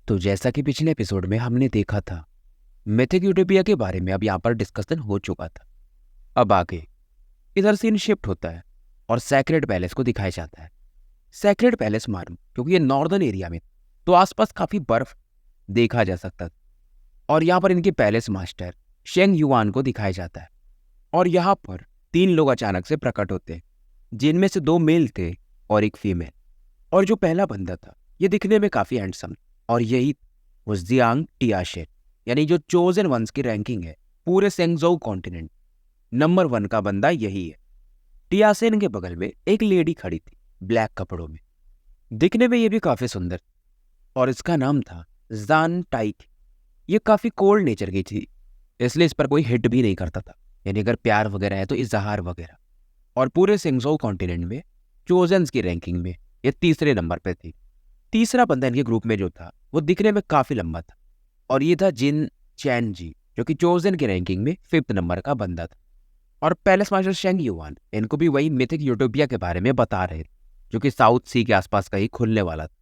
तो जैसा कि पिछले एपिसोड में हमने देखा था, मिथिक यूटोपिया के बारे में अब यहाँ पर डिस्कशन हो चुका था। अब आगे इधर सीन शिफ्ट होता है और सैक्रेड पैलेस को दिखाया जाता है। सैक्रेड पैलेस मालूम क्योंकि ये नॉर्दर्न एरिया में तो आसपास काफी बर्फ देखा जा सकता था और यहाँ पर इनके पैलेस मास्टर शेंग युआन को दिखाया जाता है। और यहाँ पर 3 लोग अचानक से प्रकट होते हैं, जिनमें से 2 मेल थे और एक फीमेल। और जो पहला बंदा था ये दिखने में काफी हैंडसम और यही वो जियांग टियाशे, यानी जो चोजन वंस की रैंकिंग है पूरे सेंगजोउ कॉन्टिनेंट, नंबर 1 का बंदा यही है। टियासेन के बगल में एक लेडी खड़ी थी ब्लैक कपड़ों में, दिखने में ये भी काफी सुंदर और इसका नाम था जान टाइक। ये काफी कोल्ड नेचर की थी, इसलिए इस पर कोई हिट भी नहीं करता था, यानी अगर प्यार वगैरह है तो इजहार वगैरह। और पूरे सेंगजोउ कॉन्टिनेंट में चोजन्स की रैंकिंग में ये तीसरे नंबर पे थी। तीसरा बंदा इनके ग्रुप में जो था वो दिखने में काफी लंबा था और ये था जिन चैन जी, जो कि चोजन की रैंकिंग में 5th नंबर का बंदा था। और पैलेस मास्टर शेंग युआन इनको भी वही मिथिक यूटोपिया के बारे में बता रहे थे, जो कि साउथ सी के आसपास का ही खुलने वाला था।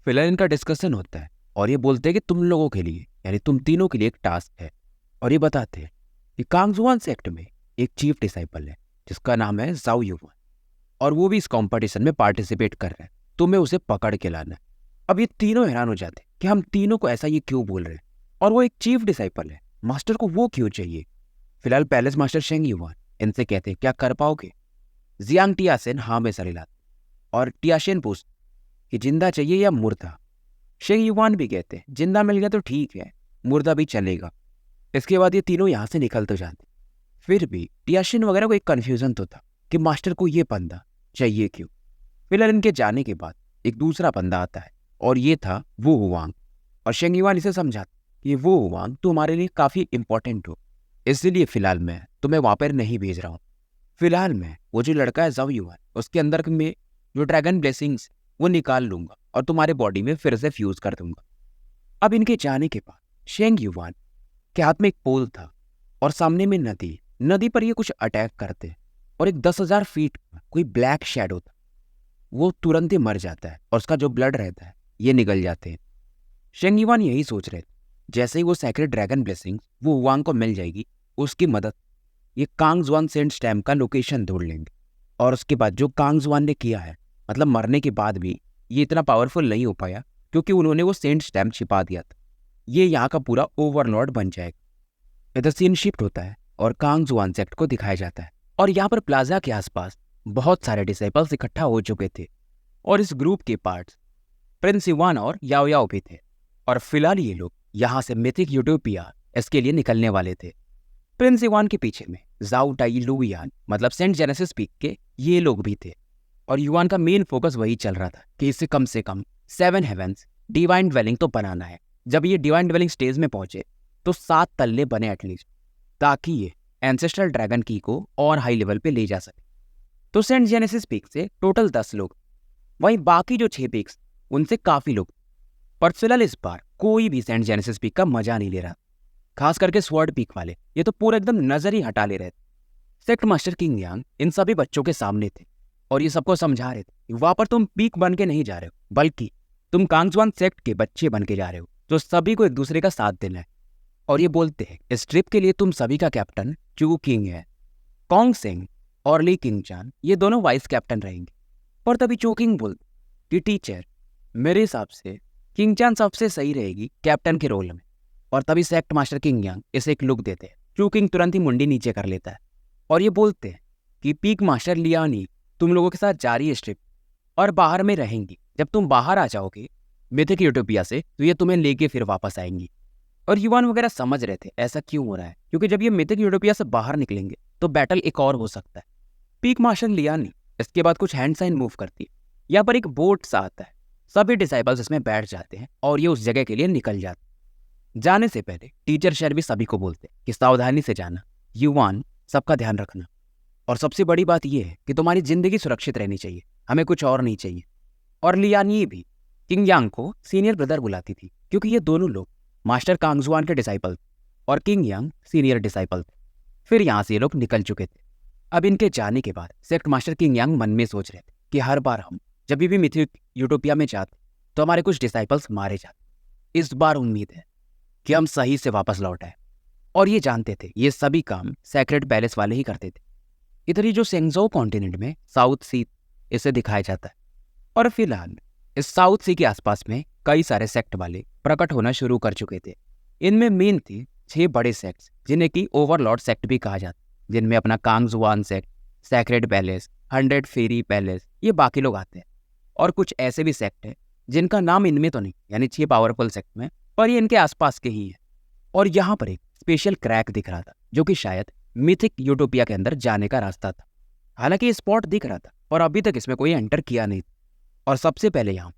फिलहाल इनका डिस्कशन होता है और ये बोलते हैं कि तुम लोगों के लिए, यानी तुम तीनों के लिए एक टास्क है। और ये बताते हैं कि कांगजुआन सेक्ट में एक चीफ डिसाइपल है जिसका नाम है जाओ युआन, और वो भी इस कॉम्पिटिशन में पार्टिसिपेट कर रहा है। तुम्हें उसे पकड़ के लाना है। अब ये तीनों हैरान हो जाते हैं कि हम तीनों को ऐसा ये क्यों बोल रहे हैं, और वो एक चीफ डिसाइपल है, मास्टर को वो क्यों चाहिए। फिलहाल पैलेस मास्टर शेंग युआन इनसे कहते हैं क्या कर पाओगे। जियांग टियासेन हाँ में सर हिलाते और टियाशेन पूछते कि जिंदा चाहिए या मुर्दा। शेंग युआन भी कहते हैं जिंदा मिल गया तो ठीक है, मुर्दा भी चलेगा। इसके बाद ये तीनों यहाँ से निकल तो जाते। फिर भी टियाशेन वगैरह को एक कन्फ्यूजन तो था कि मास्टर को ये बंदा चाहिए क्यों। फिलहाल इनके जाने के बाद एक दूसरा बंदा आता है और ये था वो हुआंग। और शेंग युआन इसे समझाता कि वो हुआंग तो हमारे लिए काफी इंपॉर्टेंट हो, इसलिए फिलहाल मैं तुम्हें वहां पर नहीं भेज रहा हूँ। फिलहाल मैं वो जो लड़का है जाओ युआन, उसके अंदर में जो ड्रैगन ब्लेसिंग्स वो निकाल लूंगा और तुम्हारे बॉडी में फिर से फ्यूज कर दूंगा। अब इनके जाने के बाद शेंग युआन के हाथ में एक पोल था और सामने में नदी पर ये कुछ अटैक करते और एक 10,000 फीट का कोई ब्लैक शैडो था, वो तुरंत ही मर जाता है और उसका जो ब्लड रहता है ये निकल जाते हैं। शेंग युआन यही सोच रहे थे, जैसे ही वो सैक्रेड ड्रैगन ब्लेसिंग वो हुआंग को मिल जाएगी, उसकी मदद ये कांगजुआन सेंट स्टैम्प का लोकेशन ढूंढ लेंगे। और उसके बाद जो कांगजुआन ने किया है, मतलब मरने के बाद भी ये इतना पावरफुल नहीं हो पाया क्योंकि उन्होंने वो सेंट स्टैम्प छिपा दिया था। ये यहाँ का पूरा ओवरलॉर्ड बन जाएगा। इधर सीन शिफ्ट होता है और कांगजुआन सेक्ट को दिखाया जाता है और यहाँ पर प्लाजा के आसपास बहुत सारे डिसाइपल्स इकट्ठा हो चुके थे और इस ग्रुप के पार्ट्स प्रिंस युआन और याओ याओ भी थे। और फिलहाल ये लोग यहाँ से मिथिक यूटोपिया इसके लिए निकलने वाले थे। प्रिंस युआन के पीछे में जाओ टाई लुयान, मतलब सेंट जेनेसिस पीक के ये लोग भी थे। और युआन का मेन फोकस वही चल रहा था कि इसे कम से कम 7 हेवेंस डिवाइन ड्वेलिंग तो बनाना है। जब ये डिवाइन ड्वेलिंग स्टेज में पहुंचे तो 7 तल्ले बने एटलीस्ट, ताकि ये एंसेस्ट्रल ड्रैगन की को और हाई लेवल पे ले जा सके। तो सेंट जेनेसिस पीक से टोटल 10 लोग, वहीं बाकी जो 6 पीक्स उनसे काफी लोग। पर फिलहाल इस बार कोई भी सेंट जेनेसिस पीक का मजा नहीं ले रहा, खास करके स्वॉर्ड पीक वाले, ये तो पूरा एकदम नजर ही हटा ले रहे थे। सेक्ट मास्टर किंग यांग इन सभी बच्चों के सामने थे और ये सबको समझा रहे थे वहां पर तुम पीक बन के नहीं जा रहे हो, बल्कि तुम कांगजुआन सेक्ट के बच्चे बन के जा रहे हो, तो सभी को एक दूसरे का साथ देना है। और ये बोलते हैं इस ट्रिप के लिए तुम सभी का कैप्टन चू किंग है, कॉन्ग सिंह और ली किंग चान ये दोनों वाइस कैप्टन रहेंगे। पर तभी चू किंग बोलते कि टीचर, मेरे हिसाब से किंग चान सबसे सही रहेगी कैप्टन के रोल में। और तभी सेक्ट मास्टर किंग यांग इसे एक लुक देते हैं। चू किंग तुरंत ही मुंडी नीचे कर लेता है और ये बोलते हैं कि पीक मास्टर लियानी तुम लोगों के साथ जारी है ट्रिप और बाहर में रहेंगी। जब तुम बाहर आ जाओगे मिथिक यूटोपिया से तो ये तुम्हें लेके फिर वापस आएंगी। और युआन वगैरह समझ रहे थे ऐसा क्यों हो रहा है, क्योंकि जब ये मिथिक यूटोपिया से बाहर निकलेंगे तो बैटल एक और हो सकता है। पीक मास्टर लियानी इसके बाद कुछ हैंड साइन मूव करती है। यहाँ पर एक बोट सा आता है, सभी डिसाइपल्स इसमें बैठ जाते हैं और ये उस जगह के लिए निकल जाते हैं। जाने से पहले टीचर शेर भी सभी को बोलते हैं कि सावधानी से जाना, युआन सबका ध्यान रखना, और सबसे बड़ी बात यह है कि तुम्हारी जिंदगी सुरक्षित रहनी चाहिए, हमें कुछ और नहीं चाहिए। और लियानी भी किंग यांग को सीनियर ब्रदर बुलाती थी क्योंकि ये दोनों लोग मास्टर कांगजुआन के डिसाइपल और किंग यांग सीनियर डिसाइपल थे। फिर यहाँ से ये लोग निकल चुके थे। अब इनके जाने के बाद सेक्ट मास्टर किंग यांग मन में सोच रहे थे कि हर बार हम जब भी मिथिक यूटोपिया में जाते तो हमारे कुछ डिसाइपल्स मारे जाते, इस बार उम्मीद है कि हम सही से वापस लौट आए। और ये जानते थे ये सभी काम सेक्रेड पैलेस वाले ही करते थे। इधर ही जो सेंगजो कॉन्टिनेंट में साउथ सी इसे दिखाया जाता है। और फिलहाल इस साउथ सी के आसपास में कई सारे सेक्ट वाले प्रकट होना शुरू कर चुके थे। इनमें मेन थे 6 बड़े सेक्ट्स जिन्हें कि ओवरलॉर्ड सेक्ट भी कहा जाता है, जिनमें अपना कांगजुआन सेक्ट, सेक्रेड पैलेस, 100 फेरी पैलेस, ये बाकी लोग आते हैं। और कुछ ऐसे भी सेक्ट हैं जिनका नाम इनमें तो नहीं, यानी 6 पावरफुल सेक्ट में, पर ये इनके आसपास के ही है। और यहाँ पर एक स्पेशल क्रैक दिख रहा था जो कि शायद मिथिक यूटोपिया के अंदर जाने का रास्ता था। हालांकि स्पॉट दिख रहा था और अभी तक इसमें कोई एंटर किया नहीं था। और सबसे पहले यहाँ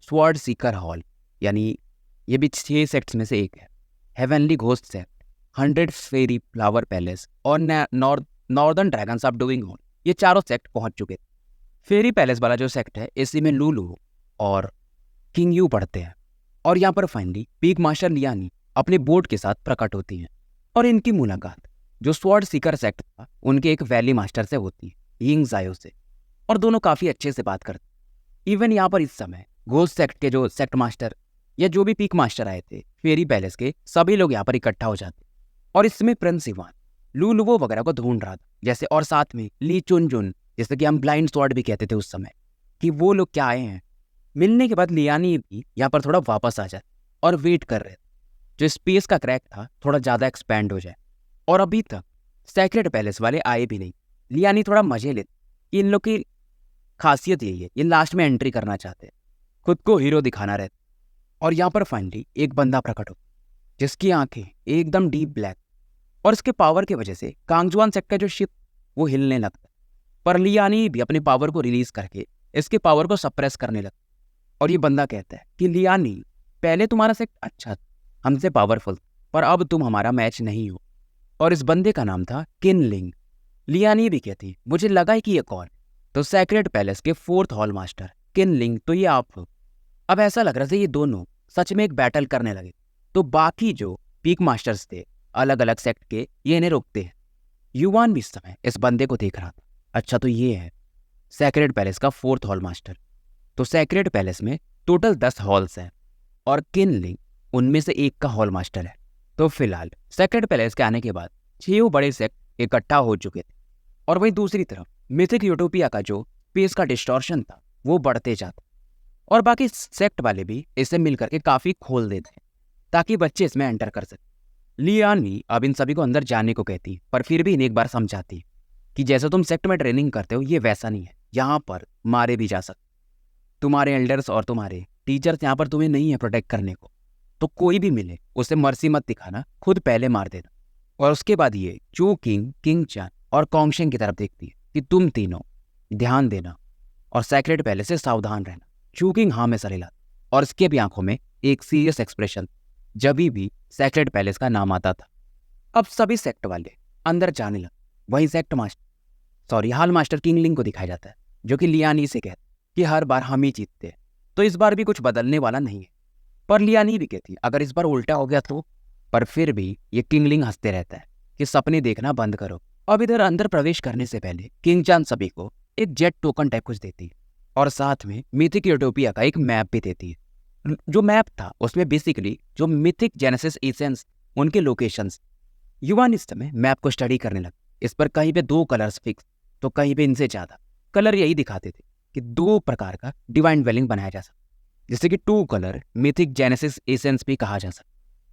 स्वॉर्ड सीकर हॉल, यानी ये भी 6 सेक्ट्स में से एक है, हेवनली घोस्ट सेक्ट, 100 फेरी फ्लावर पैलेस और northern dragons of doing hall, ये चारों सेक्ट पहुंच चुके थे। फेरी पैलेस वाला जो सेक्ट है इसी में लूलू और किंग यू पढ़ते हैं। और यहाँ पर फाइनली पीक मास्टर लियानी अपने बोट के साथ प्रकट होती हैं। और इनकी मुलाकात जो स्वॉर्ड सीकर सेक्ट था उनके एक वैली मास्टर से होती है, यिंग जायो से। और दोनों काफ़ी अच्छे से बात करते हैं। इवन यहाँ पर इस समय घोस्ट सेक्ट के जो सेक्ट मास्टर या जो भी पीक मास्टर आए थे फेरी पैलेस के, सभी लोग यहाँ पर इकट्ठा हो जाते। और इसमें प्रिंस इवान लूलुवो वगैरह को ढूंढ रहा था जैसे, और साथ में ली चुन जैसे कि हम ब्लाइंड स्वॉर्ड भी कहते थे उस समय, कि वो लोग क्या आए हैं। मिलने के बाद लियानी भी यहाँ पर थोड़ा वापस आ जाए और वेट कर रहे थे जो स्पेस का क्रैक था थोड़ा ज़्यादा एक्सपैंड हो जाए। और अभी तक सेक्रेड पैलेस वाले आए भी नहीं। लियानी थोड़ा मजे लेते, इन लोग की खासियत यही है, ये लास्ट में एंट्री करना चाहते हैं, खुद को हीरो दिखाना रहता। और यहाँ पर फाइनली एक बंदा प्रकट हो जिसकी आंखें एकदम डीप ब्लैक, और इसके पावर की वजह से कांगजुआन सेक्ट का जो शिप वो हिलने लगता है। पर लियानी भी अपने पावर को रिलीज करके इसके पावर को सप्रेस करने लगता। और ये बंदा कहता है कि लियानी, पहले तुम्हारा सेक्ट अच्छा था, हमसे पावरफुल, पर अब तुम हमारा मैच नहीं हो। और इस बंदे का नाम था किनलिंग। लियानी भी कहती, मुझे लगा कि ये कौन, तो सेक्रेड पैलेस के 4th हॉल मास्टर किनलिंग, तो ये आप हो। अब ऐसा लग रहा था ये दोनों सच में एक बैटल करने लगे। तो बाकी जो पीक मास्टर्स थे अलग अलग सेक्ट के, ये इन्हें रोकते हैं। युवान भी इस समय इस बंदे को देख रहा था। अच्छा, तो ये है सेक्रेड पैलेस का 4th हॉल मास्टर। तो सेक्रेड पैलेस में टोटल 10 हॉल्स हैं और किनलिंग उनमें से एक का हॉल मास्टर है। तो फिलहाल सेक्रेड पैलेस के आने के बाद 6 बड़े सेक्ट इकट्ठा हो चुके थे। और वहीं दूसरी तरफ मिथिक यूटोपिया का जो स्पेस का डिस्टॉर्शन था वो बढ़ते जाता, और बाकी सेक्ट वाले भी इसे मिलकर के काफ़ी खोल देते हैं ताकि बच्चे इसमें एंटर कर सकें। लियानी अब इन सभी को अंदर जाने को कहती है, पर फिर भी इन्हें एक बार समझाती है कि जैसे तुम सेक्ट में ट्रेनिंग करते हो ये वैसा नहीं है, यहाँ पर मारे भी जा सकते, तुम्हारे एल्डर्स और तुम्हारे टीचर्स यहाँ पर तुम्हें नहीं है प्रोटेक्ट करने को, तो कोई भी मिले उसे मर्सी मत दिखाना, खुद पहले मार देना। और उसके बाद ये चू किंग, किंग चान और कॉन्गशेंग की तरफ देखती है कि तुम तीनों ध्यान देना और सेक्रेड पैलेस से सावधान रहना। चू किंग हाँ में सर हिलाता, और इसके भी आंखों में एक सीरियस एक्सप्रेशन जब भी सेक्रेड पैलेस का नाम आता था। अब सभी सेक्ट वाले अंदर जाने लगे। वही सेक्ट मास्टर हाल मास्टर किंगलिंग को दिखाया जाता है जो कि लियानी से कहता कि हर बार हम ही जीतते हैं, तो इस बार भी कुछ बदलने वाला नहीं है। पर लियानी भी कहती अगर इस बार उल्टा हो गया तो। पर फिर भी ये किंगलिंग हंसते रहता है कि सपने देखना बंद करो। अब इधर अंदर प्रवेश करने से पहले किंग चान सभी को एक जेट टोकन टाइप कुछ देती है और साथ में मिथिक यूटोपिया का एक मैप भी देती है। जो मैप था उसमें बेसिकली जो मिथिक जेनेसिस एसेंस उनके लोकेशंस। युवान इस समय मैप को स्टडी करने लगा। इस पर कहीं पे 2 कलर्स फिक्स, तो कहीं पे इनसे ज़्यादा कलर यही दिखाते थे कि 2 प्रकार का डिवाइन ड्वेलिंग बनाया जा सकता, जैसे कि 2 कलर मिथिक जेनेसिस एसेंस भी कहा जा सकता।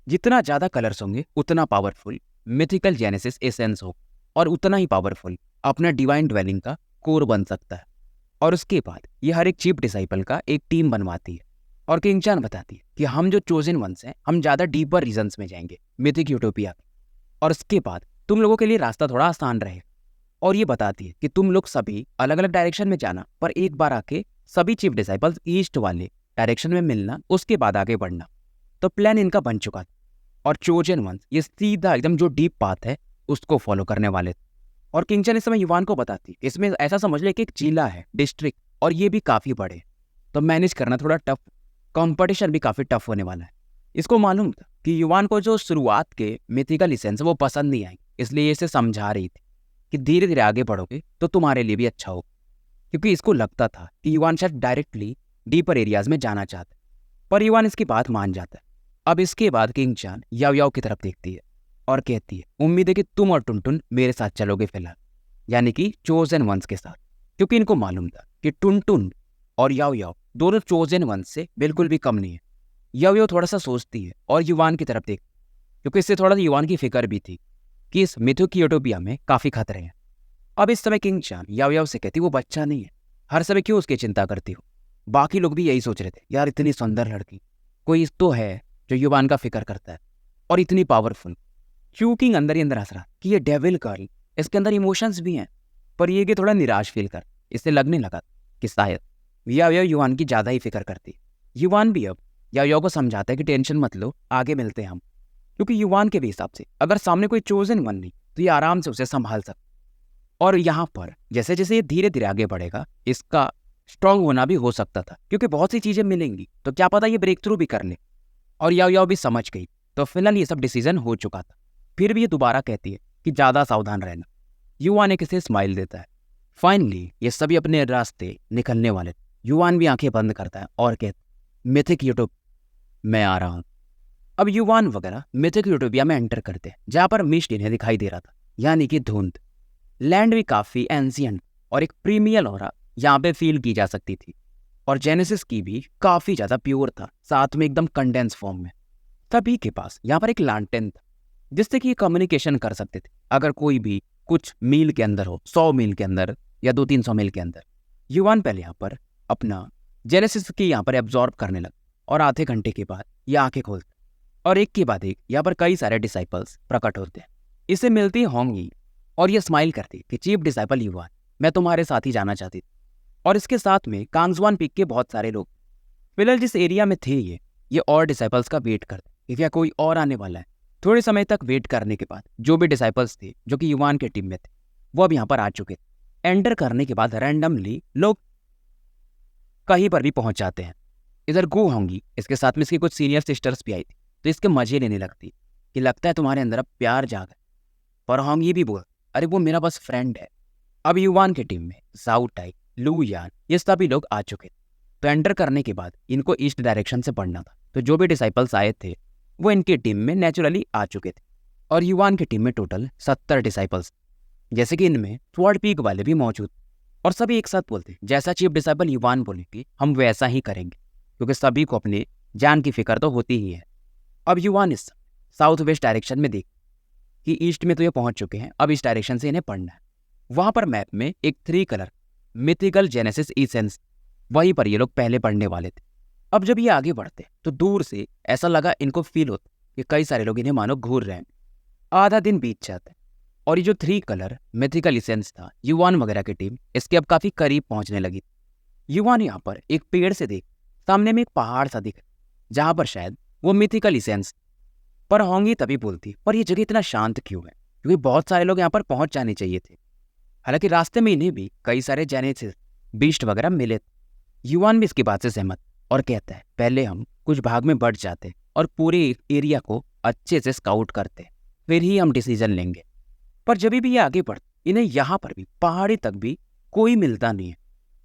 जितना ज़्यादा कलर्स होंगे उतना पावरफुल मिथिकल जेनेसिस एसेंस हो और उतना ही पावरफुल अपना डिवाइन ड्वेलिंग का कोर बन सकता है। और उसके बाद ये हर एक चीफ डिसाइपल का एक टीम बनवाती है। और किंग चान बताती है कि हम जो चोजन वंस हैं हम ज़्यादा डीपर रीजन्स में जाएंगे मिथिक यूटोपिया, और उसके बाद तुम लोगों के लिए रास्ता थोड़ा आसान रहेगा। और ये बताती है कि तुम लोग सभी अलग अलग डायरेक्शन में जाना, पर एक बार आके सभी चीफ डिसाइपल्स ईस्ट वाले डायरेक्शन में मिलना, उसके बाद आगे बढ़ना। तो प्लान इनका बन चुका था और चोजन वंस ये सीधा एकदम जो डीप पाथ है उसको फॉलो करने वाले थे। और किंग चान इस समय युवान को बताती है इसमें ऐसा समझ ले कि एक जिला है, डिस्ट्रिक्ट, और ये भी काफ़ी बड़े, तो मैनेज करना थोड़ा टफ, कंपटीशन भी काफ़ी टफ होने वाला है। इसको मालूम था कि युवान को जो शुरुआत के मिथिकल एसेंस वो पसंद नहीं आएंगे, इसलिए इसे समझा रही थी कि धीरे धीरे आगे बढ़ोगे तो तुम्हारे लिए भी अच्छा हो, क्योंकि इसको लगता था कि युवान शायद डायरेक्टली डीपर एरियाज में जाना चाहता है। पर युवान इसकी बात मान जाता है अब इसके बाद किंग चान याओ याओ की तरफ देखती है और कहती है, उम्मीद है कि तुम और टुनटुन मेरे साथ चलोगे फिलहाल, यानी कि चोजन वंस के साथ, क्योंकि इनको मालूम था कि टुनटुन और याओ याओ दोनों चोजन वंस से बिल्कुल भी कम नहीं है। याओ याओ थोड़ा सा सोचती है और युवान की तरफ देखती है, क्योंकि इससे थोड़ा सा युवान की फिक्र भी थी कि इस मिथुक की यूटोपिया में काफी खतरे हैं। अब इस समय किंग चान याओ याओ से कहती, वो बच्चा नहीं है, हर समय क्यों उसकी चिंता करती हो। बाकी लोग भी यही सोच रहे थे, यार इतनी सुंदर लड़की, कोई तो है जो युवान का फिक्र करता है, और इतनी पावरफुल। क्योंकि अंदर ही अंदर हंस रहा कि ये डेविल गर्ल, इसके अंदर इमोशंस भी हैं, पर ये कि थोड़ा निराश फील कर, इससे लगने लगा कि शायद याओ याओ युवान की ज्यादा ही फिक्र करती। युवान भी अब याओ याओ को समझाता है कि टेंशन मत लो, आगे मिलते हैं हम, क्योंकि युवान के भी हिसाब से अगर सामने कोई चोजन वन नहीं तो ये आराम से उसे संभाल सकता। और यहाँ पर जैसे जैसे ये धीरे धीरे आगे बढ़ेगा, इसका स्ट्रांग होना भी हो सकता था, क्योंकि बहुत सी चीजें मिलेंगी तो क्या पता ये ब्रेक थ्रू भी कर ले। और याओ याओ भी समझ गई, तो फिलहाल ये सब डिसीजन हो चुका था। फिर भी ये दोबारा कहती है कि ज्यादा सावधान रहना। युवान एक इसे स्माइल देता है। फाइनली ये सभी अपने रास्ते निकलने वाले। युवान भी आंखें बंद करता है और कहता, मिथिक यूटोप मैं आ रहा हूं। अब युवान वगैरह मिथिक यूटोपिया में एंटर करते हैं, जहां पर मिस्ट इन्हें दिखाई दे रहा था, यानी कि धुंध। लैंड भी काफी एंशियंट और एक प्रीमियल ऑरा यहाँ पे फील की जा सकती थी, और जेनेसिस की भी काफी ज्यादा प्योर था, साथ में एकदम कंडेंस फॉर्म में। सभी के पास यहाँ पर एक लैंटेन था, जिससे कि ये कम्युनिकेशन कर सकते थे अगर कोई भी कुछ मील के अंदर हो, 100 मील के अंदर या 200-300 मील के अंदर। युवान पहले यहाँ पर अपना जेनेसिस की यहाँ पर एब्जॉर्ब करने लगा, और आधे घंटे के बाद ये आंखें खोलते और एक के बाद एक यहाँ पर कई सारे डिसाइपल्स प्रकट होते हैं। इसे मिलती है होंगी और ये स्माइल करती कि चीफ डिसाइपल युवान, मैं तुम्हारे साथ ही जाना चाहती थी। और इसके साथ में कांगजुआन पीक के बहुत सारे लोग। फिलहाल जिस एरिया में थे ये और डिसाइपल्स का वेट करते कि क्या कोई और आने वाला है। थोड़े समय तक वेट करने के बाद जो भी डिसाइपल्स थे जो कि युवान के टीम में थे, वो अब यहाँ पर आ चुके थे। एंटर करने के बाद रैंडमली लोग कहीं पर भी पहुंच जाते हैं। इधर गो होंगी, इसके साथ में इसकी कुछ सीनियर सिस्टर्स भी आई थी, तो इसके मजे लेने लगती कि लगता है तुम्हारे अंदर अब प्यार जागा। पर होंगी भी बोल, अरे वो मेरा बस फ्रेंड है। अब युवान की टीम में जाओ टाई, लू यान, ये सभी लोग आ चुके थे। तो एंटर करने के बाद इनको ईस्ट डायरेक्शन से पढ़ना था, तो जो भी डिसाइपल्स आए थे वो इनकी टीम में नेचुरली आ चुके थे। और युवान की टीम में टोटल 70 डिसाइपल्स, जैसे कि इनमें थर्ड पीक वाले भी मौजूद। और सभी एक साथ बोलते जैसा चीफ डिसाइपल युवान बोलेंगे हम वैसा ही करेंगे, क्योंकि सभी को अपने जान की फिक्र तो होती ही है। अब युवान इस साउथ वेस्ट डायरेक्शन में देख कि ईस्ट में तो ये पहुंच चुके हैं, अब इस डायरेक्शन से इन्हें पढ़ना है। वहां पर मैप में एक 3 कलर मिथिकल जेनेसिस इसेंस, वहीं पर ये लोग पहले पढ़ने वाले थे। अब जब ये आगे बढ़ते तो दूर से ऐसा लगा, इनको फील होता कि कई सारे लोग इन्हें मानो घूर रहे हैं। आधा दिन बीत जाता है और ये जो 3 कलर मिथिकल इसेंस था, युवान वगैरह की टीम इसके अब काफी करीब पहुंचने लगी। युवान यहाँ पर एक पेड़ से देख सामने में एक पहाड़ सा दिख, जहां पर शायद वो मिथिकल इसेंस। पर होंगी तभी बोलती, पर ये जगह इतना शांत क्यों है, क्योंकि बहुत सारे लोग यहाँ पर पहुंच जाने चाहिए थे। हालांकि रास्ते में इन्हें भी कई सारे जेनेसिस बीस्ट वगैरह मिले। युवान भी इसकी बात से सहमत और कहता है पहले हम कुछ भाग में बढ़ जाते और पूरे एरिया को अच्छे से स्काउट करते, फिर ही हम डिसीजन लेंगे। पर जब भी ये आगे बढ़ते इन्हें यहाँ पर भी पहाड़ी तक भी कोई मिलता नहीं है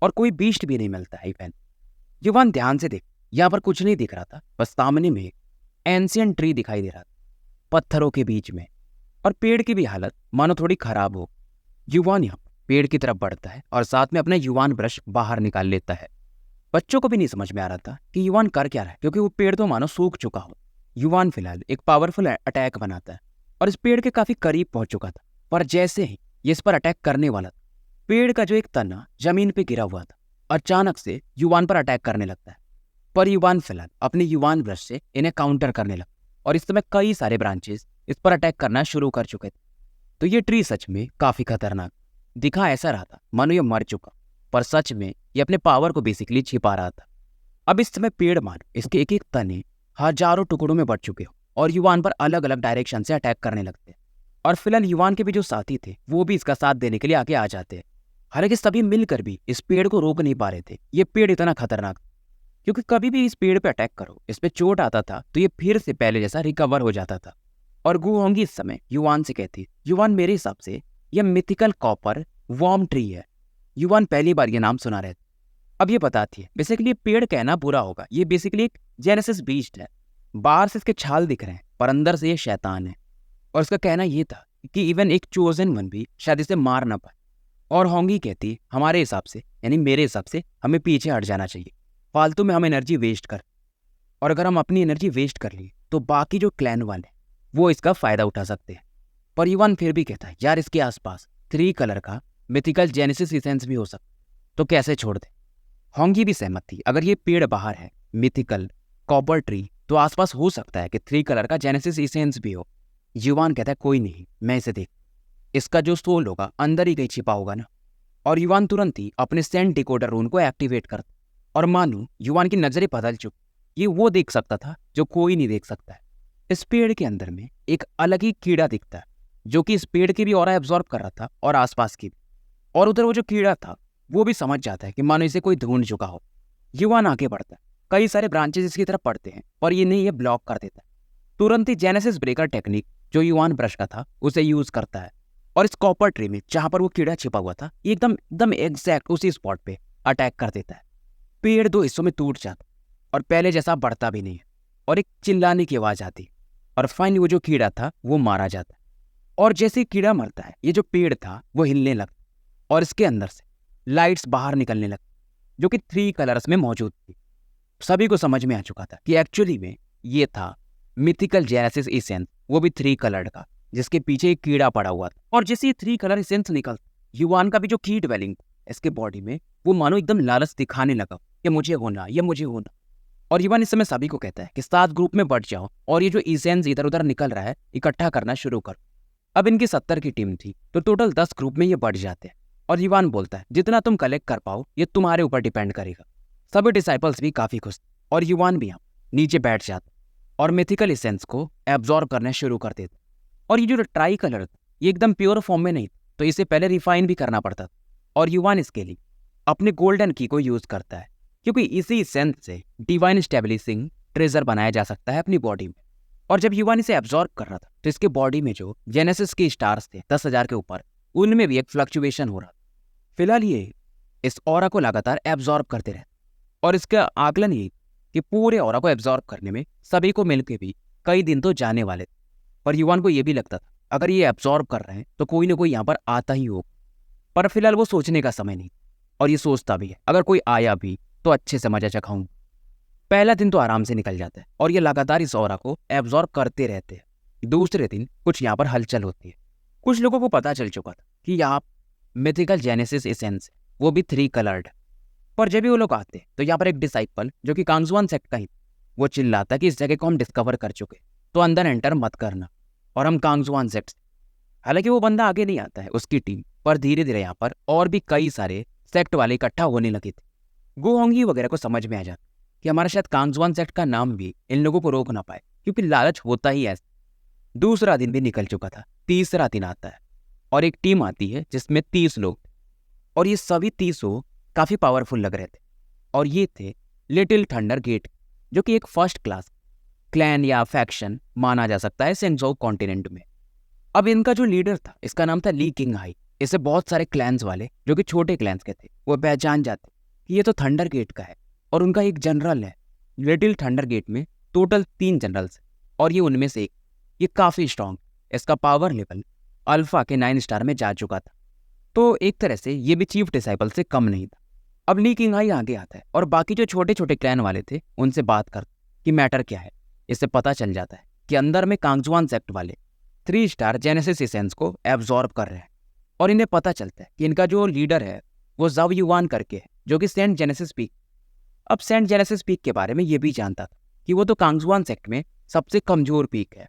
और कोई बीस्ट भी नहीं मिलता है। इवन युवान ध्यान से देख, यहाँ पर कुछ नहीं दिख रहा था, बस सामने में एक एंशियंट ट्री दिखाई दे रहा था पत्थरों के बीच में, और पेड़ की भी हालत मानो थोड़ी खराब हो। युवान यहाँ पेड़ की तरफ बढ़ता है और साथ में अपना युवान ब्रश बाहर निकाल लेता है। बच्चों को भी नहीं समझ में आ रहा था कि युवान कर क्या रहा है, क्योंकि वो पेड़ तो मानो सूख चुका हो। युवान फिलहाल एक पावरफुल अटैक बनाता है और इस पेड़ के काफी करीब पहुंच चुका था, पर जैसे ही ये इस पर अटैक करने वाला था, पेड़ का जो एक तना जमीन पे गिरा हुआ था अचानक से युवान पर अटैक करने लगता है। पर युवान फिलहाल अपने युवान ब्रश से इन्हें काउंटर करने लगा, और इस समय कई सारे ब्रांचेस इस पर अटैक करना शुरू कर चुके थे। तो ये ट्री सच में काफी खतरनाक दिखा, ऐसा रहा था मानो ये मर चुका, पर सच में ये अपने पावर को बेसिकली छिपा रहा था। अब इस समय पेड़ मानो इसके एक एक तने हजारों टुकड़ों में बढ़ चुके हो और युवान पर अलग अलग डायरेक्शन से अटैक करने लगते हैं। और फिलहाल युवान के भी जो साथी थे वो भी इसका साथ देने के लिए आगे आ जाते हैं। हालांकि सभी मिलकर भी इस पेड़ को रोक नहीं पा रहे थे। ये पेड़ इतना खतरनाक, क्योंकि कभी भी इस पेड़ पे अटैक करो, इस पे चोट आता था तो ये फिर से पहले जैसा रिकवर हो जाता था। और गु होंगी इस समय युवान से कहती, युवान मेरे हिसाब से यह मिथिकल कॉपर वॉर्म ट्री है। युवान पहली बार ये नाम सुना रहे थे। अब ये बताती है बेसिकली पेड़ कहना बुरा होगा, ये बेसिकली एक जेनेसिस बीस्ट है। बाहर से इसके छाल दिख रहे हैं पर अंदर से ये शैतान है। और इसका कहना ये था कि इवन एक चोजन वन भी शायद इसे मार ना पाए। और होंगी कहती हमारे हिसाब से यानी मेरे हिसाब से हमें पीछे हट जाना चाहिए, फालतू में हम एनर्जी वेस्ट कर। और अगर हम अपनी एनर्जी वेस्ट कर लिए तो बाकी जो क्लैन वाले वो इसका फायदा उठा सकते हैं। पर युवान फिर भी कहता है यार इसके आसपास 3 कलर का मिथिकल जेनेसिस इसेंस भी हो सकता, तो कैसे छोड़ दे। होंगी भी सहमत थी, अगर ये पेड़ बाहर है मिथिकल कॉपर ट्री तो आसपास हो सकता है कि 3 कलर का जेनेसिस इसेंस भी हो। युवान कहता है कोई नहीं, मैं इसे देख, इसका जो सोल होगा अंदर ही कहीं छिपा होगा ना। और युवान तुरंत ही अपने सेंट डिकोडर रून को एक्टिवेट करता और मानो युवान की नजरें बदल चुकी, ये वो देख सकता था जो कोई नहीं देख सकता है। इस पेड़ के अंदर में एक अलग ही कीड़ा दिखता है जो कि इस पेड़ की भी ऑरा एब्जॉर्ब कर रहा था और आसपास की भी। और उधर वो जो कीड़ा था वो भी समझ जाता है कि मानो इसे कोई ढूंढ चुका हो। युवान आगे बढ़ता है, कई सारे ब्रांचेस इसकी तरफ पड़ते हैं पर ये नहीं, ये ब्लॉक कर देता है। तुरंत ही जेनेसिस ब्रेकर टेक्निक जो युवान ब्रश का था उसे यूज करता है और इस कॉपर ट्री में जहां पर वो कीड़ा छिपा हुआ था एकदम एकदम एग्जैक्ट उसी स्पॉट पे अटैक कर देता है। पेड़ 2 हिस्सों में टूट जाता और पहले जैसा बढ़ता भी नहीं है और एक चिल्लाने की आवाज आती और फाइनली वो जो कीड़ा था वो मारा जाता है। और जैसे ही कीड़ा मरता है ये जो पेड़ था वो हिलने लगता और इसके अंदर से लाइट्स बाहर निकलने लगती जो कि 3 कलर्स में मौजूद थी। सभी को समझ में आ चुका था कि एक्चुअली में ये था मिथिकल जेनेसिस इसेंस, वो भी 3 कलर्ड का, जिसके पीछे एक कीड़ा पड़ा हुआ था। और जैसे ये 3 कलर इसेंस निकलता युवान का भी जो की ड्वेलिंग इसके बॉडी में वो मानो एकदम लालच दिखाने लगा कि मुझे होना, ये मुझे होना। और युवान इस समय सभी को कहता है कि 7 ग्रुप में बढ़ जाओ और ये जो इसेंस इधर उधर निकल रहा है इकट्ठा करना शुरू करो। अब इनकी 70 की टीम थी तो टोटल 10 ग्रुप में ये बढ़ जाते हैं। और युवान बोलता है जितना तुम कलेक्ट कर पाओ ये तुम्हारे ऊपर डिपेंड करेगा। सभी डिसाइपल्स भी काफी खुश और युवान भी यहाँ नीचे बैठ जाता और मिथिकल इसेंस को एब्जॉर्ब करना शुरू कर देता। और ये जो ट्राई कलर था ये एकदम प्योर फॉर्म में नहीं तो इसे पहले रिफाइन भी करना पड़ता था। और युवान इसके लिए अपने गोल्डन की को यूज करता है क्योंकि इसी इसेंस से डिवाइन स्टेबलिशिंग ट्रेजर बनाया जा सकता है अपनी बॉडी में। और जब युवान इसे एब्जॉर्ब कर रहा था तो इसके बॉडी में जो जेनेसिस के स्टार्स थे 10,000 के ऊपर उनमें भी एक फ्लक्चुएशन हो रहा था। फिलहाल ये इस ऑरा को लगातार एब्जॉर्ब करते रहते और इसका आकलन ये कि पूरे ऑरा को एब्जॉर्ब करने में सभी को मिलकर भी कई दिन तो जाने वाले थे। पर युवान को यह भी लगता था अगर ये एब्जॉर्ब कर रहे हैं तो कोई ना कोई यहाँ पर आता ही होगा। पर फिलहाल वो सोचने का समय नहीं और ये सोचता भी है अगर कोई आया भी तो अच्छे से मजा चखाऊं। पहला दिन तो आराम से निकल जाता है और ये लगातार इस ऑरा को एब्जॉर्ब करते रहते हैं। दूसरे दिन कुछ यहाँ पर हलचल होती है। कुछ लोगों को पता चल चुका था कि यहाँ मिथिकल जेनेसिस इसेंस वो भी 3 कलर्ड। पर जब भी वो लोग आते तो यहाँ पर एक डिसाइपल जो कि कांगजुआन सेक्ट का ही वो चिल्लाता कि इस जगह को हम डिस्कवर कर चुके तो अंदर एंटर मत करना और हम कांगजुआन सेक्ट से। हालांकि वो बंदा आगे नहीं आता है उसकी टीम, पर धीरे धीरे यहाँ पर और भी कई सारे सेक्ट वाले इकट्ठा होने लगे थे। गोहोंगी वगैरह को समझ में आ जाता कि हमारा शायद कांगजुआन सेक्ट का नाम भी इन लोगों को रोक ना पाए क्योंकि लालच होता ही ऐसा। दूसरा दिन भी निकल चुका था, तीसरा दिन आता है और एक टीम आती है जिसमें 30 लोग थे और ये सभी 30 काफी पावरफुल लग रहे थे। और ये थे लिटिल थंडर गेट जो कि एक फर्स्ट क्लास क्लैन या फैक्शन माना जा सकता है सेंजो कॉन्टिनेंट में। अब इनका जो लीडर था इसका नाम था ली किंग हाई। इसे बहुत सारे क्लैंस वाले जो कि छोटे क्लैंस के थे वो पहचान जाते कि ये तो थंडर गेट का है। और उनका एक जनरल है लिटिल थंडर गेट में टोटल 3 जनरल्स और ये उनमें से एक। ये काफी स्ट्रांग, इसका पावर लेवल अल्फा के 9 स्टार में जा चुका था तो एक तरह से ये भी चीफ डिसाइपल से कम नहीं था। अब ली किंग हाई आगे आता है और बाकी जो छोटे छोटे क्लैन वाले थे उनसे बात करता कि मैटर क्या है। इससे पता चल जाता है कि अंदर में कांगजुआन सेक्ट वाले 3 स्टार जेनेसिस इसेंस को एब्जॉर्ब कर रहे हैं। और इन्हें पता चलता है कि इनका जो लीडर है वो जाव युवान करके है जो कि सेंट जेनेसिस पीक। अब सेंट जेनेसिस पीक के बारे में ये भी जानता था कि वो तो कांगजुआन सेक्ट में सबसे कमजोर पीक है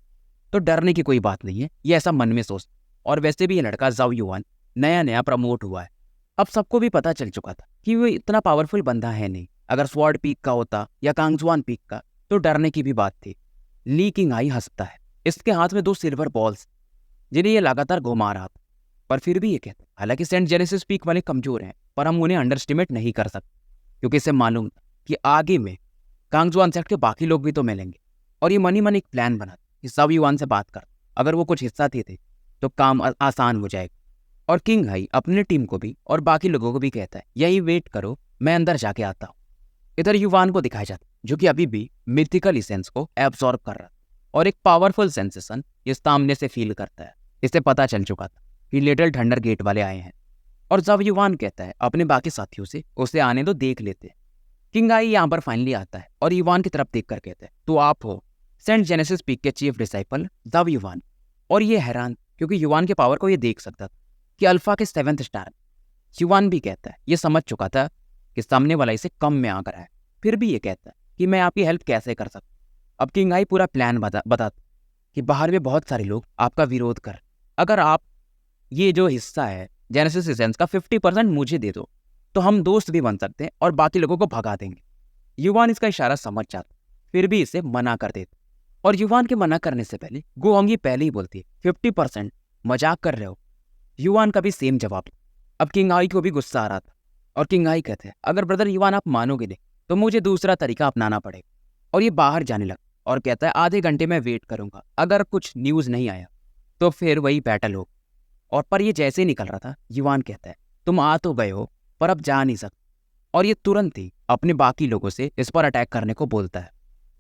तो डरने की कोई बात नहीं है, ये ऐसा मन में सोचता। और वैसे भी ये लड़का जाव युवान नया नया प्रमोट हुआ है। अब सबको भी पता चल चुका था कि वो इतना पावरफुल बंदा है नहीं, अगर स्वॉर्ड पीक का होता या कांगजुआन पीक का तो डरने की भी बात थी। ली किंग हाई हंसता है, इसके हाथ में 2 सिल्वर बॉल्स जिन्हें ये लगातार घुमा रहा था। पर फिर भी ये कहता हालांकि सेंट जेनेसिस पीक वाले कमजोर हैं पर हम उन्हें अंडरस्टिमेट नहीं कर सकते क्योंकि इसे मालूम था कि आगे में कांगजुआन सेक्ट के बाकी लोग भी तो मिलेंगे। और ये मनी मन एक प्लान बना कि सब युवान से बात कर, अगर वो कुछ हिस्सा थे तो काम आसान हो जाएगा। और किंग हाई अपने टीम को भी और बाकी लोगों को भी कहता है यही वेट करो, मैं अंदर जाके आता हूँ। इधर युवान को दिखाया जाता जो कि अभी भी मिथिकल इसेंस को एब्जॉर्ब कर रहा था और एक पावरफुल सेंसेशन ये सामने से फील करता है। इसे पता चल चुका था कि लिटिल थंडर गेट वाले आए हैं और जब युवान कहता है अपने बाकी साथियों से उसे आने दो, देख लेते हैं। किंग आई यहाँ पर फाइनली आता है और युवान की तरफ देख कर कहता है, तो आप हो सेंट जेनेसिस पीक के चीफ डिसाइपल जब युवान। और ये हैरान क्योंकि युवान के पावर को ये देख सकता था कि अल्फा के 7th स्टार। युवान भी कहता है ये समझ चुका था कि सामने वाला इसे कम में आकर है, फिर भी ये कहता है कि मैं आपकी हेल्प कैसे कर सकता। अब किंग आई पूरा प्लान बताता कि बाहर में बहुत सारे लोग आपका विरोध कर, अगर आप ये जो हिस्सा है जेनेसिस इसेंस का 50% मुझे दे दो तो हम दोस्त भी बन सकते हैं और बाकी लोगों को भगा देंगे। युवान इसका इशारा समझ जाता, फिर भी इसे मना कर देता। और युवान के मना करने से पहले गुओंगी पहले ही बोलती है 50%, मजाक कर रहे हो। युवान का भी सेम जवाब। अब किंग आई को भी गुस्सा आ रहा था और किंग आई कहते हैं, अगर ब्रदर युवान आप मानोगे नहीं तो मुझे दूसरा तरीका अपनाना पड़ेगा। और ये बाहर जाने लगा और कहता है आधे घंटे में वेट करूंगा, अगर कुछ न्यूज़ नहीं आया तो फिर वही बैटल हो। और पर ये जैसे ही निकल रहा था युवान कहता है, तुम आ तो गए हो पर अब जा नहीं सकते। और ये तुरंत ही अपने बाकी लोगों से इस पर अटैक करने को बोलता है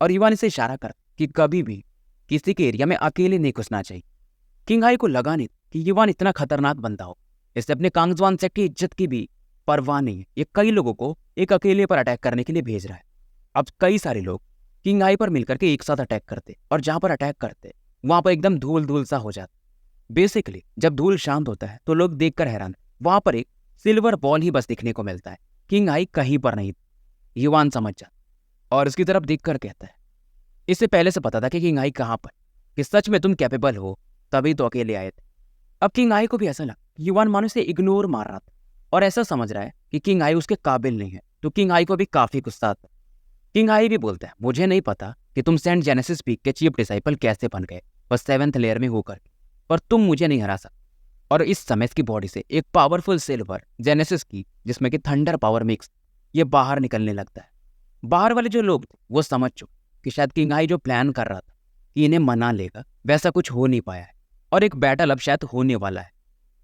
और युवान इसे इशारा कर कि कभी भी किसी के एरिया में अकेले नहीं घुसना चाहिए। किंग आई को लगा नहीं कि युवान इतना खतरनाक बंदा हो, इससे अपने कांगजवान सेक्ट की इज्जत की भी परवाह नहीं है। ये कई लोगों को एक अकेले पर अटैक करने के लिए भेज रहा है। अब कई सारे लोग किंग आई पर मिलकर के एक साथ अटैक करते और जहां पर अटैक करते वहां पर एकदम धूल धूल सा हो जाता। बेसिकली जब धूल शांत होता है तो लोग देखकर हैरान, वहां पर एक सिल्वर बॉल ही बस दिखने को मिलता है। किंग आई कहीं पर नहीं। युवान समझ जाता और इसकी तरफ देखकर कहता है, इससे पहले से पता था कि किंग आई कहां पर, कि सच में तुम कैपेबल हो तभी तो अकेले आए थे। अब किंग आई को भी ऐसा लगा युवान मानो से इग्नोर मार रहा था और ऐसा समझ रहा है कि किंग आई उसके काबिल नहीं है, तो किंग आई को भी काफी गुस्सा आता। किंग आई भी बोलता है, मुझे नहीं पता कि तुम सेंट जेनेसिस पीक के चीफ डिसाइपल कैसे बन गए, बस 7th लेयर में होकर, पर तुम मुझे नहीं हरा सकते। और इस समय इसकी बॉडी से एक पावरफुल सिल्वर जेनेसिस की, जिसमें कि थंडर पावर मिक्स, ये बाहर निकलने लगता है। बाहर वाले जो लोग थे वो समझ चुके कि शायद किंग आई जो प्लान कर रहा था कि इन्हें मना लेगा, वैसा कुछ हो नहीं पाया है और एक बैटल अब शायद होने वाला है।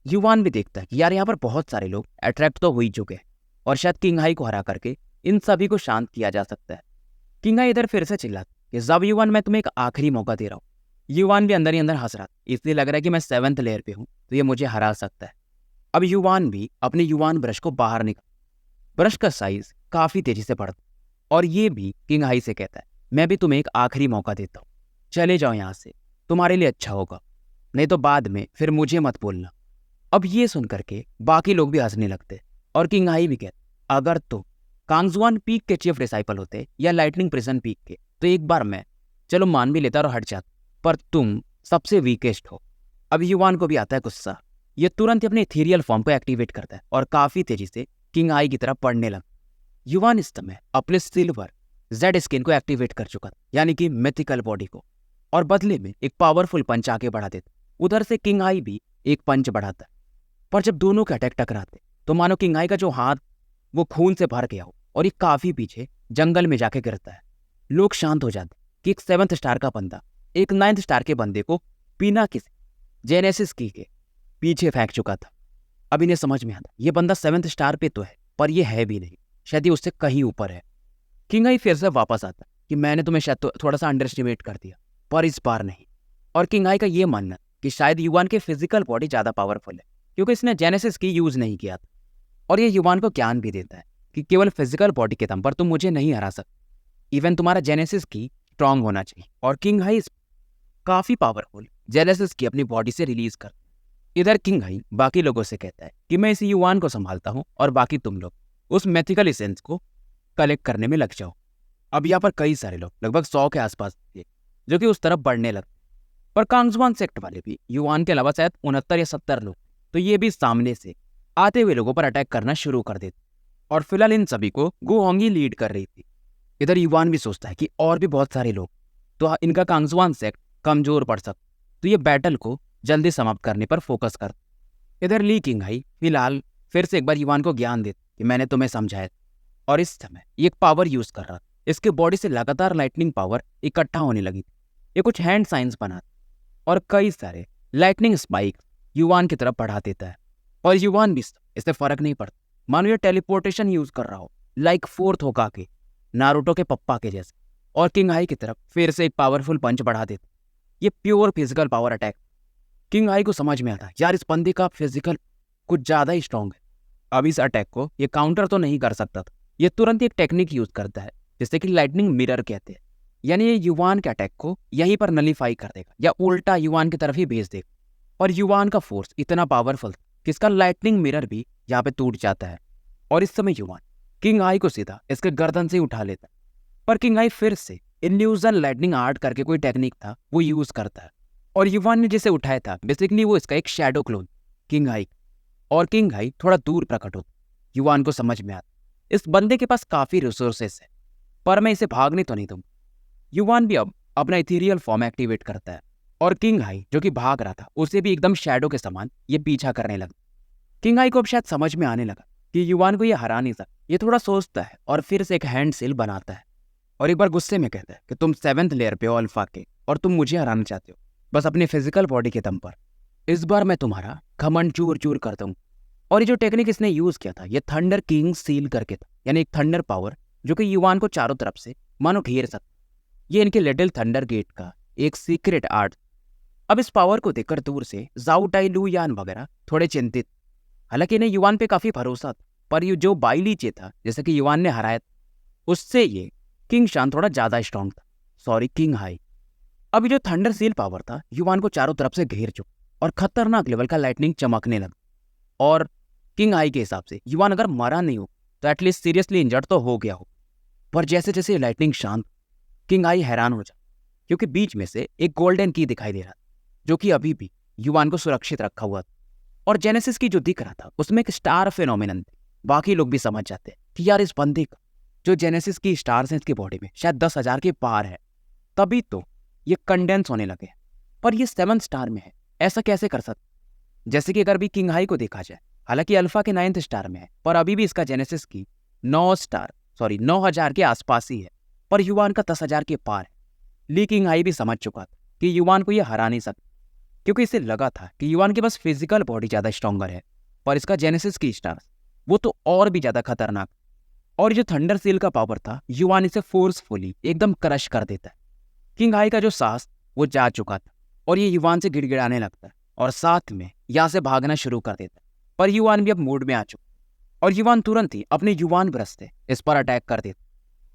युवान भी देखता है कि यार यहाँ पर बहुत सारे लोग अट्रैक्ट तो हो ही चुके हैं और शायद किंग आई को हरा करके इन सभी को शांत किया जा सकता है। किंग आई इधर फिर से चिल्लाता कि जब युवान मैं तुम्हें एक आखिरी मौका दे रहा हूँ। युवान भी अंदर ही अंदर हंस रहा था, इसलिए लग रहा है कि मैं 7th लेयर पे हूँ तो ये मुझे हरा सकता है। अब युवान भी अपने युवान ब्रश को बाहर निकाल, ब्रश का साइज काफी तेजी से बढ़ता और ये भी किंग आई से कहता है, मैं भी तुम्हें एक आखिरी मौका देता हूँ, चले जाओ यहाँ से, तुम्हारे लिए अच्छा होगा, नहीं तो बाद में फिर मुझे मत बोलना। अब ये सुन करके बाकी लोग भी हंसने लगते और किंग आई भी कहते, अगर तुम कांगजुआन पीक के चीफ डिसाइपल होते या लाइटनिंग प्रिजन पीक के तो एक बार मैं चलो मान भी लेता और हट जाता, पर तुम सबसे वीकेस्ट हो। अब युवान को भी आता है गुस्सा, ये तुरंत अपने इथेरियल फॉर्म को एक्टिवेट करता है और काफी तेजी से किंग आई की तरफ पढ़ने लगा। युवान इस समय अपने सिल्वर जेड स्किन को एक्टिवेट कर चुका था, यानी कि मिथिकल बॉडी को, और बदले में एक पावरफुल पंच आगे बढ़ा देता। उधर से किंग आई भी एक पंच बढ़ाता है, पर जब दोनों के अटैक टकराते तो मानो किंग आई का जो हाथ वो खून से भर गया हो और ये काफी पीछे जंगल में जाके गिरता है। लोग शांत हो जाते कि एक 7th स्टार का बंदा एक 9th स्टार के बंदे को बिना किसी जेनेसिस की के पीछे फेंक चुका था। अब इन्हें समझ में आता ये बंदा 7th स्टार पे तो है पर ये है भी नहीं, शायद ये उससे कहीं ऊपर है। किंग आई फिर से वापस आता कि मैंने तुम्हें शायद थोड़ा सा अंडर एस्टिमेट कर दिया, पर इस बार नहीं। और किंग आई का ये मानना कि शायद युवान के फिजिकल बॉडी ज्यादा पावरफुल है क्योंकि इसने जेनेसिस की यूज नहीं किया था। और ये युवान को ज्ञान भी देता है कि केवल फिजिकल बॉडी के दम पर तुम मुझे नहीं हरा सकते, इवन तुम्हारा जेनेसिस की स्ट्रांग होना चाहिए। और किंग आई काफी पावरफुल जेनेसिस की अपनी बॉडी से रिलीज कर। इधर किंग आई बाकी लोगों से कहता है कि मैं इस युवान को संभालता हूँ और बाकी तुम लोग उस मैथिकल एसेंस को कलेक्ट करने में लग जाओ। अब यहाँ पर कई सारे लोग लगभग 100 के आसपास थे जो कि उस तरफ बढ़ने लगे, पर कांगजुआन सेक्ट वाले भी युवान के अलावा शायद 69 या 70 लोग, तो ये भी सामने से आते हुए लोगों पर अटैक करना शुरू कर देते। और फिलहाल इन सभी को गुओंगी लीड कर रही थी। इधर युवान भी सोचता है कि और भी बहुत सारे लोग, तो इनका कांगजुआन सेक्ट कमजोर पड़ सकता, तो ये बैटल को जल्दी समाप्त करने पर फोकस कर। इधर ली किंग आई फिलहाल फिर से एक बार युवान को ज्ञान देते कि मैंने तुम्हें समझाया, और इस समय ये एक पावर यूज कर रहा था। इसके बॉडी से लगातार लाइटनिंग पावर इकट्ठा होने लगी थी। ये कुछ हैंड साइंस बनाता और कई सारे लाइटनिंग स्पाइक युवान की तरफ बढ़ा देता है, और युवान भी इससे फर्क नहीं पड़ता, मानो ये टेलीपोर्टेशन यूज कर रहा हो, लाइक 4th होगा के। नारुतो के पप्पा के जैसे, और किंग हाई की तरफ फिर से एक पावरफुल पंच बढ़ा देता। ये pure physical power attack. King high को समझ में आता है यार इस बंदे का फिजिकल कुछ ज्यादा ही स्ट्रांग है। अब इस अटैक को ये काउंटर तो नहीं कर सकता था, ये तुरंत एक टेक्निक यूज करता है जिसे कि लाइटनिंग मिरर कहते हैं। यानी ये युवान के अटैक को यहीं पर नलीफाई कर देगा या उल्टा युवान की तरफ ही भेज देगा। और युवान का फोर्स इतना पावरफुल कि इसका लाइटनिंग मिरर भी यहाँ पे टूट जाता है। और इस समय युवान किंग हाई को सीधा इसके गर्दन से उठा लेता है। पर किंग हाई फिर से इल्यूजन लाइटनिंग आर्ट करके कोई टेक्निक था वो यूज करता है, और युवान ने जिसे उठाया था बेसिकली वो इसका एक शैडो क्लोन किंग हाई। और किंग हाई थोड़ा दूर प्रकट होता। युवान को समझ में आता इस बंदे के पास काफी रिसोर्सेस है, पर मैं इसे भागने तो नहीं दूंगा। युवान भी अब अपना इथेरियल फॉर्म एक्टिवेट करता है, और किंग हाई जो कि भाग रहा था उसे भी एकदम शैडो के समान ये पीछा करने लगा। किंग हाई को अब शायद समझ में आने लगा कि युवान को ये हरा नहीं सकता। ये थोड़ा सोचता है और फिर से एक हैंड सील बनाता है, और एक बार गुस्से में कहता है कि तुम 7th लेयर पे हो अल्फा के, और तुम मुझे हराना चाहते हो बस अपनी फिजिकल बॉडी के दम पर। इस बार मैं तुम्हारा घमंड चूर चूर कर दूंगा। और ये जो टेक्निक इसने यूज किया था ये थंडर किंग सील करके था, यानी एक थंडर पावर जो कि युवान को चारों तरफ से मानो घेर सकता। ये इनके लिटिल थंडर गेट का एक सीक्रेट आर्ट। अब इस पावर को देखकर दूर से जाओ टाई लू यान वगैरह थोड़े चिंतित। हालांकि इन्हें युवान पे काफी भरोसा था, पर ये जो बाई लीचे था जैसे कि युवान ने हराया उससे ये किंग शान थोड़ा ज्यादा स्ट्रांग था, सॉरी किंग हाई। अब ये जो थंडर सील पावर था युवान को चारों तरफ से घेर चुका और खतरनाक लेवल का लाइटनिंग चमकने लगा। और किंग हाई के हिसाब से युवान अगर मरा नहीं हो तो एटलीस्ट सीरियसली इंजर्ड तो हो गया हो। पर जैसे जैसे लाइटनिंग शांत, किंग हाई हैरान हो जा, क्योंकि बीच में से एक गोल्डन की दिखाई दे रहा था जो कि अभी भी युवान को सुरक्षित रखा हुआ था। और जेनेसिस की जो दिख रहा था उसमें एक स्टार फेनोमिनन थे। बाकी लोग भी समझ जाते हैं कि यार इस बंदे का जो जेनेसिस की स्टार्स हैं इसकी बॉडी में शायद 10,000 के पार है, तभी तो ये कंडेंस होने लगे। पर ये 7th स्टार में है, ऐसा कैसे कर सकते? जैसे कि अगर भी किंग हाई को देखा जाए, हालांकि अल्फा के 9th स्टार में है, पर अभी भी इसका जेनेसिस की 9,000 के आसपास ही है, पर युवान का 10,000 के पार है। ली किंग हाई भी समझ चुका था कि युवान को यह हरा नहीं सकता, क्योंकि इसे लगा था कि युवान के पास फिजिकल बॉडी ज्यादा स्ट्रॉन्गर है, पर इसका जेनेसिस की स्टार्स वो तो और भी ज्यादा खतरनाक। और जो थंडर सील का पावर था युवान इसे फोर्सफुली एकदम क्रश कर देता है। किंग हाई का जो सांस वो जा चुका था, और ये युवान से गिड़गिड़ाने लगता है और साथ में यहाँ से भागना शुरू कर देता है। पर युवान भी अब मूड में आ चुका, और युवान तुरंत ही अपने युवान ब्रश से इस पर अटैक कर देता,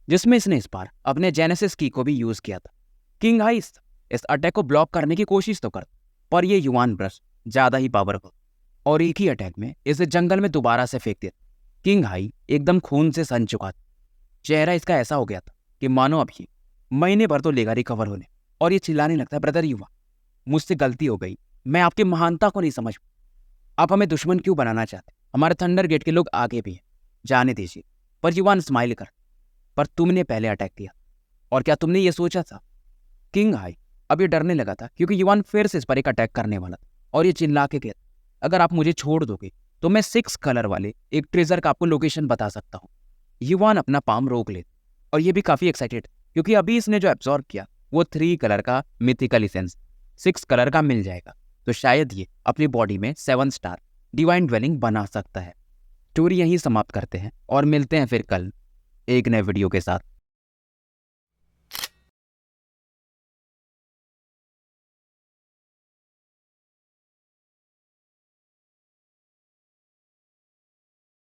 जिसमें इसने इस बार अपने जेनेसिस की को भी यूज किया था। किंग हाई इस अटैक को ब्लॉक करने की कोशिश तो करता, पर ये युवान ब्रश ज्यादा ही पावरफुल, और एक ही अटैक में इसे जंगल में दोबारा से फेंक देता। किंग हाई एकदम खून से सन चुका था, चेहरा इसका ऐसा हो गया था कि मानो अब ये महीने भर तो लेगा रिकवर होने। और ये चिल्लाने लगता है, ब्रदर युवा मुझसे गलती हो गई, मैं आपकी महानता को नहीं समझ, आप हमें दुश्मन क्यों बनाना चाहते? हमारे थंडर गेट के लोग आगे भी हैं, जाने दीजिए। पर युवान स्माइल कर, पर तुमने पहले अटैक किया, और क्या तुमने ये सोचा था? किंग हाई अब ये डरने लगा था, क्योंकि युवान फिर से इस पर एक अटैक करने वाला था, और ये चिल्ला के कहता, अगर आप मुझे छोड़ दोगे तो मैं 6 कलर वाले एक ट्रेजर का आपको लोकेशन बता सकता हूँ। युवान अपना पाम रोक ले, और ये भी काफी एक्साइटेड, क्योंकि अभी इसने जो एब्जॉर्ब किया वो 3 कलर का मिथिकल एसेंस 6 कलर का मिल जाएगा, तो शायद ये अपनी बॉडी में 7 स्टार डिवाइन ड्वेलिंग बना सकता है। स्टोरी यहीं समाप्त करते हैं और मिलते हैं फिर कल एक नए वीडियो के साथ।